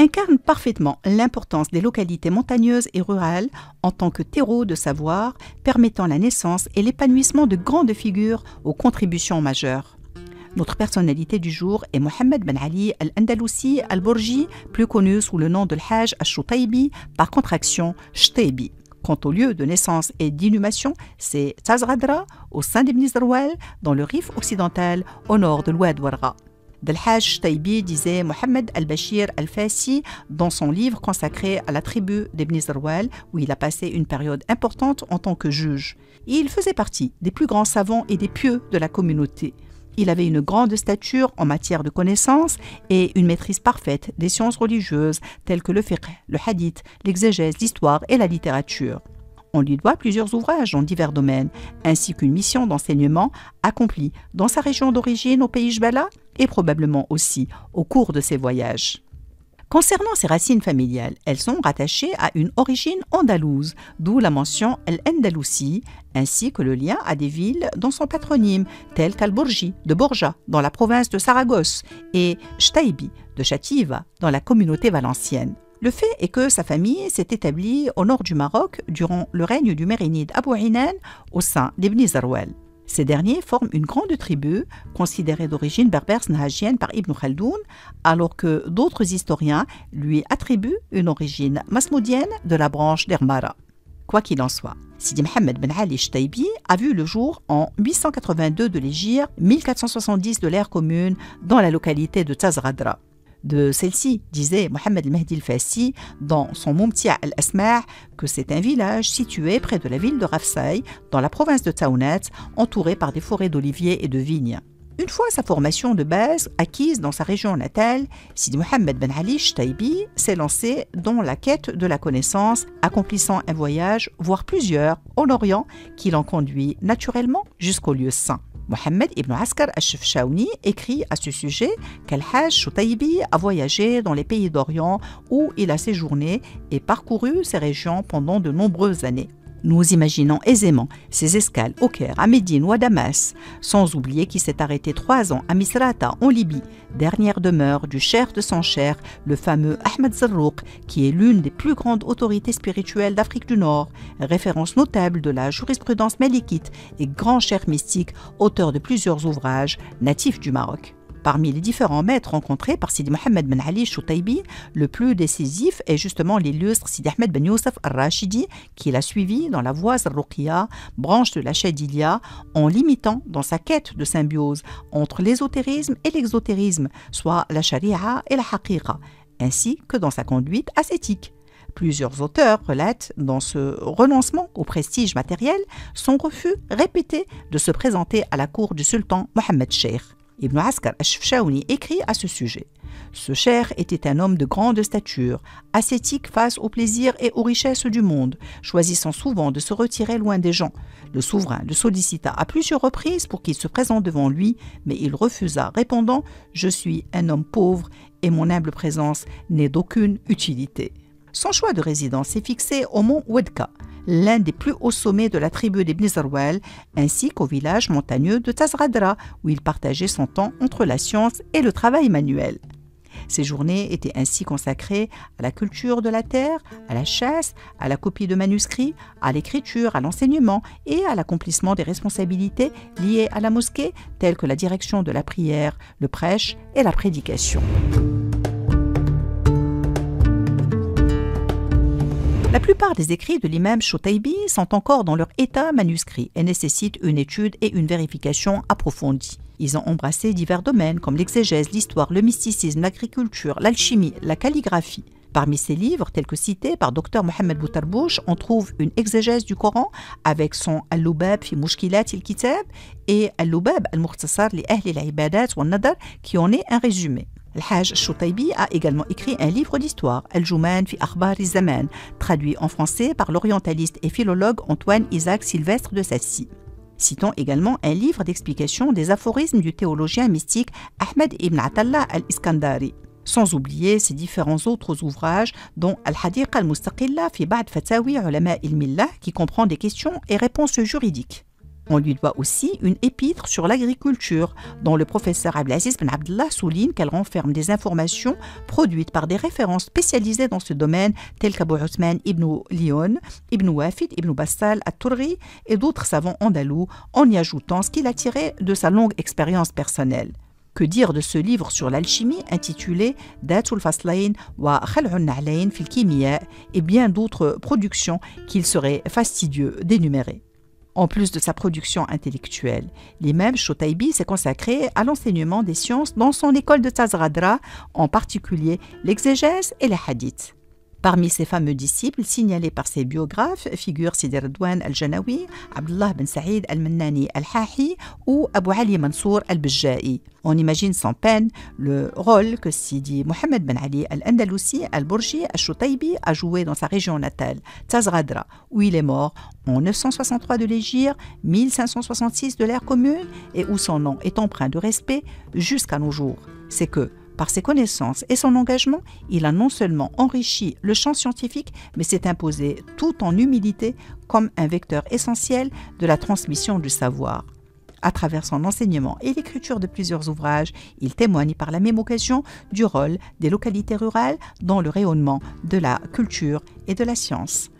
incarne parfaitement l'importance des localités montagneuses et rurales en tant que terreau de savoir, permettant la naissance et l'épanouissement de grandes figures aux contributions majeures. Notre personnalité du jour est Mohamed Ben Ali Al-Andalousi Al-Bourji, plus connu sous le nom de L'Hajj Al-Choutaybi, par contraction Chtaybi. Quant au lieu de naissance et d'inhumation, c'est Tazradra, au sein d'Ibn Zarwal, dans le Rif occidental, au nord de l'Oued Warra. Del-Hajj Chtaybi, disait Mohamed Al-Bashir Al-Fassi dans son livre consacré à la tribu d'Ibn Zarwal, où il a passé une période importante en tant que juge. Et il faisait partie des plus grands savants et des pieux de la communauté. Il avait une grande stature en matière de connaissances et une maîtrise parfaite des sciences religieuses telles que le fiqh, le hadith, l'exégèse, l'histoire et la littérature. On lui doit plusieurs ouvrages dans divers domaines, ainsi qu'une mission d'enseignement accomplie dans sa région d'origine au pays Jbala et probablement aussi au cours de ses voyages. Concernant ses racines familiales, elles sont rattachées à une origine andalouse, d'où la mention Al-Andalousie, ainsi que le lien à des villes dans son patronyme, telles qu'Al-Bourji de Borja, dans la province de Saragosse, et Chtaybi de Chativa, dans la communauté valencienne. Le fait est que sa famille s'est établie au nord du Maroc durant le règne du Mérénide Abou Inan au sein d'Ibn Zarwal. Ces derniers forment une grande tribu, considérée d'origine berbère snahagienne par Ibn Khaldoun, alors que d'autres historiens lui attribuent une origine masmoudienne de la branche d'Ermara. Quoi qu'il en soit, Sidi Mohamed Ben Ali Chtaybi a vu le jour en 882 de l'Hégire, 1470 de l'ère commune, dans la localité de Tazradra. De celle-ci, disait Mohamed al-Mahdi al-Fassi dans son Mumti' al-Asma' que c'est un village situé près de la ville de Rafsaï, dans la province de Taounat, entouré par des forêts d'oliviers et de vignes. Une fois sa formation de base acquise dans sa région natale, Sidi Mohamed Ben Ali Chtaybi s'est lancé dans la quête de la connaissance, accomplissant un voyage, voire plusieurs, en Orient, qui l'en conduit naturellement jusqu'au lieu saint. Mohamed ibn Askar al-Chefchaouni écrit à ce sujet qu'Al-Hajj Choutaybi a voyagé dans les pays d'Orient où il a séjourné et parcouru ces régions pendant de nombreuses années. Nous imaginons aisément ses escales au Caire, à Médine ou à Damas, sans oublier qu'il s'est arrêté 3 ans à Misrata, en Libye, dernière demeure du cher de son cher, le fameux Ahmed Zarrouk, qui est l'une des plus grandes autorités spirituelles d'Afrique du Nord, référence notable de la jurisprudence malikite et grand cher mystique, auteur de plusieurs ouvrages natifs du Maroc. Parmi les différents maîtres rencontrés par Sidi Mohamed Ben Ali Choutaybi, le plus décisif est justement l'illustre Sidi Ahmed Ben Youssef al-Rashidi, qui l'a suivi dans la voie Zarruqiya, branche de la Chadiliya, en l'imitant dans sa quête de symbiose entre l'ésotérisme et l'exotérisme, soit la sharia et la haqiqa, ainsi que dans sa conduite ascétique. Plusieurs auteurs relatent dans ce renoncement au prestige matériel son refus répété de se présenter à la cour du sultan Mohammed Cheikh. Ibn Askar al-Chefchaouni écrit à ce sujet. Ce cher était un homme de grande stature, ascétique face aux plaisirs et aux richesses du monde, choisissant souvent de se retirer loin des gens. Le souverain le sollicita à plusieurs reprises pour qu'il se présente devant lui, mais il refusa, répondant « Je suis un homme pauvre et mon humble présence n'est d'aucune utilité ». Son choix de résidence s'est fixé au mont Ouedka, l'un des plus hauts sommets de la tribu d'Ibn Zarwal, ainsi qu'au village montagneux de Tazradra, où il partageait son temps entre la science et le travail manuel. Ces journées étaient ainsi consacrées à la culture de la terre, à la chasse, à la copie de manuscrits, à l'écriture, à l'enseignement et à l'accomplissement des responsabilités liées à la mosquée, telles que la direction de la prière, le prêche et la prédication. La plupart des écrits de l'imam Choutaybi sont encore dans leur état manuscrit et nécessitent une étude et une vérification approfondie. Ils ont embrassé divers domaines comme l'exégèse, l'histoire, le mysticisme, l'agriculture, l'alchimie, la calligraphie. Parmi ces livres, tels que cités par Dr Mohamed Boutarbouch, on trouve une exégèse du Coran avec son Al-Lubab fi Mushkilat al-Kitab et Al-Lubab al-Mukhtasar li Ahli al-Ibadat wa Nadar qui en est un résumé. Al-Hajj Choutaybi a également écrit un livre d'histoire, Al-Juman fi Akhbar al-Zaman, traduit en français par l'orientaliste et philologue Antoine Isaac Sylvestre de Sassy. Citons également un livre d'explication des aphorismes du théologien mystique Ahmed ibn Atallah al-Iskandari. Sans oublier ses différents autres ouvrages, dont Al-Hadiqa al-Mustaqilla fi Ba'd Fatawi Ulama il-Millah, qui comprend des questions et réponses juridiques. On lui doit aussi une épître sur l'agriculture, dont le professeur Abdelaziz Ben Abdallah souligne qu'elle renferme des informations produites par des références spécialisées dans ce domaine, telles qu'Abou Othman ibn Lyon, ibn Wafid, ibn Bassal at-Turri et d'autres savants andalous, en y ajoutant ce qu'il a tiré de sa longue expérience personnelle. Que dire de ce livre sur l'alchimie intitulé Datul Faslain wa Khal'un Na'lain fil Kimia et bien d'autres productions qu'il serait fastidieux d'énumérer. En plus de sa production intellectuelle, l'imam Shotaybi s'est consacré à l'enseignement des sciences dans son école de Tazradra, en particulier l'exégèse et les hadiths. Parmi ses fameux disciples signalés par ses biographes figurent Sidi Redouane al-Janawi, Abdullah ben Saïd al-Mannani al-Hahi ou Abu Ali Mansour al-Bijja'i. On imagine sans peine le rôle que Sidi Mohamed ben Ali al-Andalousi al-Bourji al-Shotaybi a joué dans sa région natale, Tazradra, où il est mort en 963 de l'Hégire, 1566 de l'ère commune et où son nom est empreint de respect jusqu'à nos jours. C'est que, par ses connaissances et son engagement, il a non seulement enrichi le champ scientifique, mais s'est imposé tout en humilité comme un vecteur essentiel de la transmission du savoir. À travers son enseignement et l'écriture de plusieurs ouvrages, il témoigne par la même occasion du rôle des localités rurales dans le rayonnement de la culture et de la science.